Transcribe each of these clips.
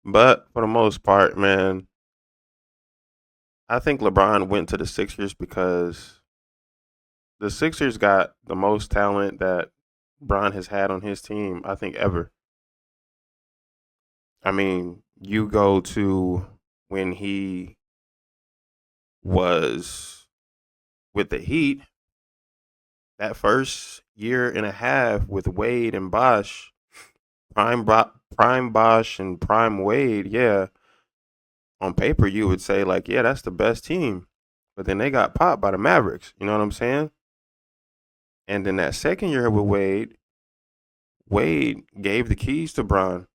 But for the most part, man, I think LeBron went to the Sixers because the Sixers got the most talent that Bron has had on his team, I think, ever. I mean, you go to when he was with the Heat, that first year and a half with Wade and Bosh, prime Bosh and prime Wade, yeah, on paper you would say like, yeah, that's the best team. But then they got popped by the Mavericks, you know what I'm saying? And then that second year with Wade, Wade gave the keys to Bron,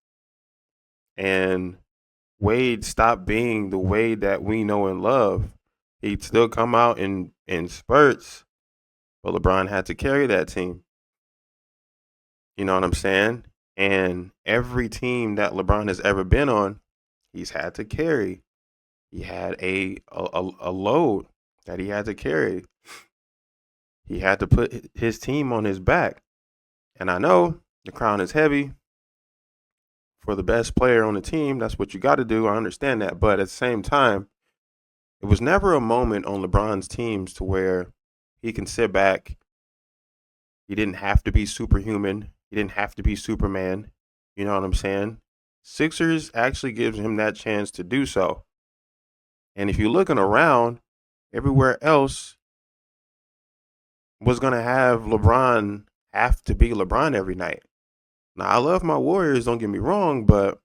and Wade stopped being the Wade that we know and love. He'd still come out in spurts, but LeBron had to carry that team. You know what I'm saying? And every team that LeBron has ever been on, he's had to carry. He had a load that he had to carry. He had to put his team on his back. And I know the crown is heavy for the best player on the team. That's what you got to do. I understand that. But at the same time, it was never a moment on LeBron's teams to where he can sit back. He didn't have to be superhuman. He didn't have to be Superman. You know what I'm saying? Sixers actually gives him that chance to do so. And if you're looking around, everywhere else was going to have LeBron have to be LeBron every night. Now, I love my Warriors, don't get me wrong, but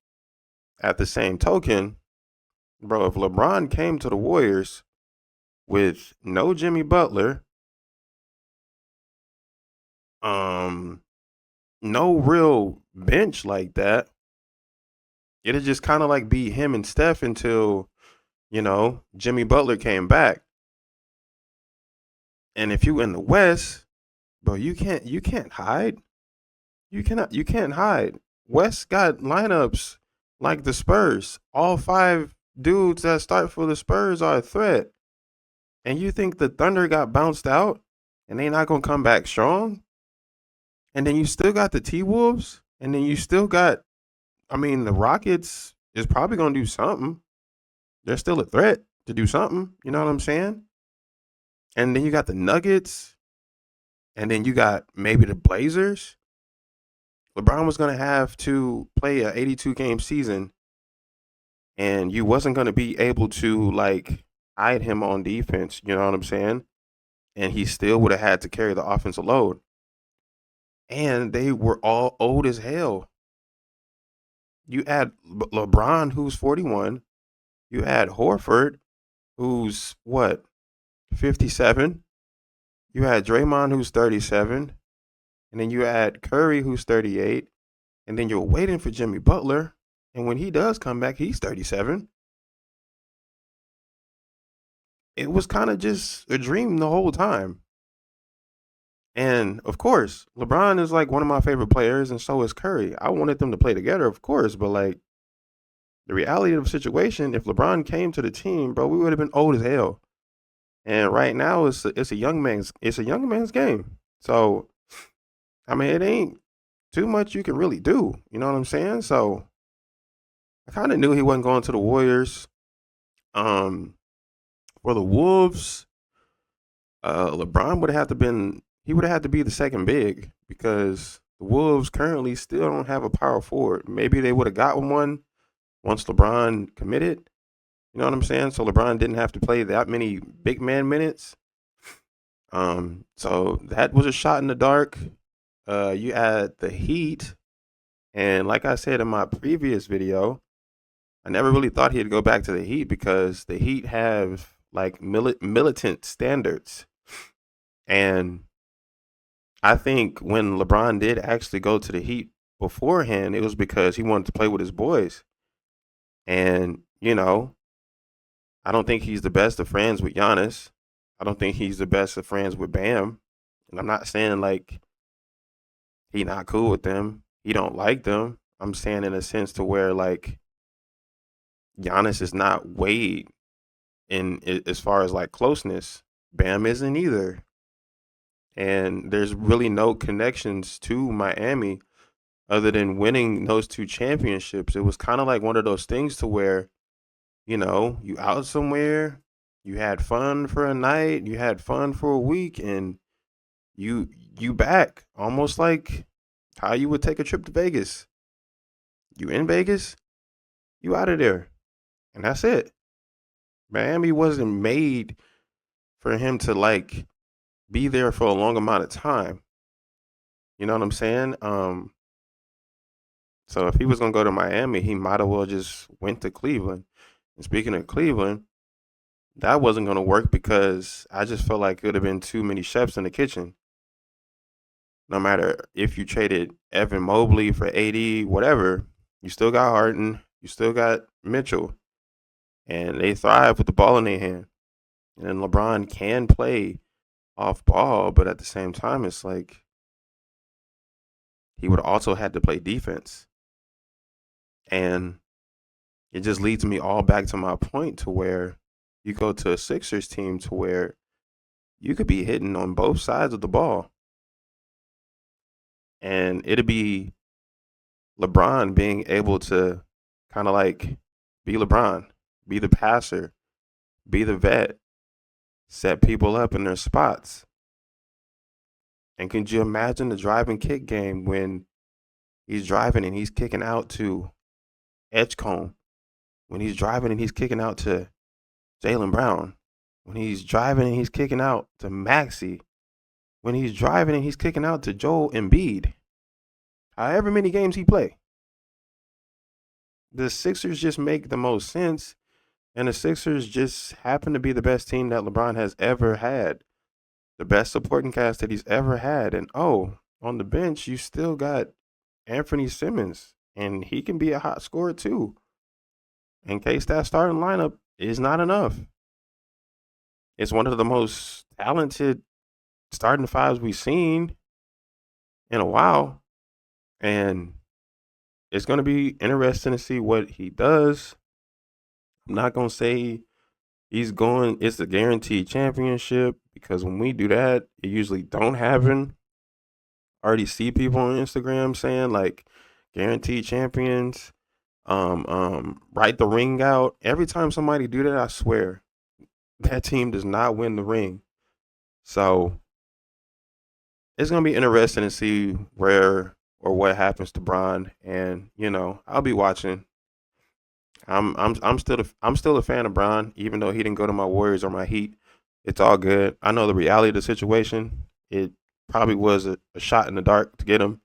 at the same token, bro, if LeBron came to the Warriors with no Jimmy Butler, um, no real bench like that, it'd just kind of like be him and Steph until, Jimmy Butler came back. And if you in the West, bro, you can't hide. You can't hide. West got lineups like the Spurs. All five dudes that start for the Spurs are a threat. And you think the Thunder got bounced out and they not gonna come back strong? And then you still got the T Wolves, and then you still got, I mean, the Rockets is probably gonna do something. They're still a threat to do something. You know what I'm saying? And then you got the Nuggets, and then you got maybe the Blazers. LeBron was gonna have to play a 82 game season, and you wasn't gonna be able to like hide him on defense. You know what I'm saying? And he still would have had to carry the offensive load. And they were all old as hell. You add LeBron, who's 41. You add Horford, who's what, 57. You had Draymond, who's 37. And then you add Curry, who's 38. And then you're waiting for Jimmy Butler. And when he does come back, he's 37. It was kind of just a dream the whole time. And of course, LeBron is like one of my favorite players, and so is Curry. I wanted them to play together, of course, but like the reality of the situation, if LeBron came to the team, bro, we would have been old as hell. And right now, it's a young man's game. So I mean, it ain't too much you can really do. You know what I'm saying? So I kind of knew he wasn't going to the Warriors. Um, for the Wolves, LeBron would have had to been he would have had to be the second big because the Wolves currently still don't have a power forward. Maybe they would have gotten one once LeBron committed. You know what I'm saying? So LeBron didn't have to play that many big man minutes. So that was a shot in the dark. You add the Heat, and like I said in my previous video, I never really thought he'd go back to the Heat because the Heat have like militant standards. And I think when LeBron did actually go to the Heat beforehand, it was because he wanted to play with his boys. And, I don't think he's the best of friends with Giannis. I don't think he's the best of friends with Bam. And I'm not saying like he not cool with them. He don't like them. I'm saying in a sense to where like Giannis is not Wade as far as like closeness. Bam isn't either. And there's really no connections to Miami other than winning those two championships. It was kind of like one of those things to where, you out somewhere, you had fun for a night, you had fun for a week, and you you back almost like how you would take a trip to Vegas. You in Vegas, you out of there, and that's it. Miami wasn't made for him to like be there for a long amount of time. You know what I'm saying? So if he was gonna go to Miami, he might as well just went to Cleveland. And speaking of Cleveland, that wasn't gonna work because I just felt like it would have been too many chefs in the kitchen. No matter if you traded Evan Mobley for AD, whatever, you still got Harden, you still got Mitchell, and they thrive with the ball in their hand. And LeBron can play off ball, but at the same time, it's like he would also had to play defense. And it just leads me all back to my point to where you go to a Sixers team to where you could be hitting on both sides of the ball. And it'd be LeBron being able to kind of like be LeBron, be the passer, be the vet, set people up in their spots. And can you imagine the drive and kick game when he's driving and he's kicking out to Edgecombe, when he's driving and he's kicking out to Jaylen Brown, when he's driving and he's kicking out to Maxey, when he's driving and he's kicking out to Joel Embiid, however many games he play. The Sixers just make the most sense, and the Sixers just happen to be the best team that LeBron has ever had, the best supporting cast that he's ever had. And on the bench, you still got Anthony Simmons, and he can be a hot scorer too, in case that starting lineup is not enough. It's one of the most talented starting fives we've seen in a while, and it's going to be interesting to see what he does. I'm not going to say it's a guaranteed championship because when we do that, it usually don't happen. I already see people on Instagram saying like guaranteed champions, write the ring out. Every time somebody do that, I swear that team does not win the ring. So it's gonna be interesting to see where or what happens to Bron, and I'll be watching. I'm still a fan of Bron, even though he didn't go to my Warriors or my Heat. It's all good. I know the reality of the situation. It probably was a shot in the dark to get him,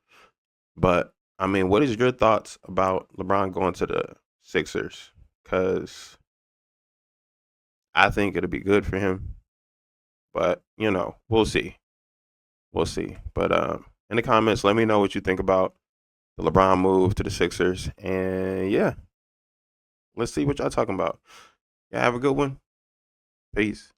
but I mean, what is your thoughts about LeBron going to the Sixers? Because I think it'll be good for him, but we'll see. We'll see. But in the comments, let me know what you think about the LeBron move to the Sixers, and yeah, let's see what y'all talking about. Yeah, have a good one. Peace.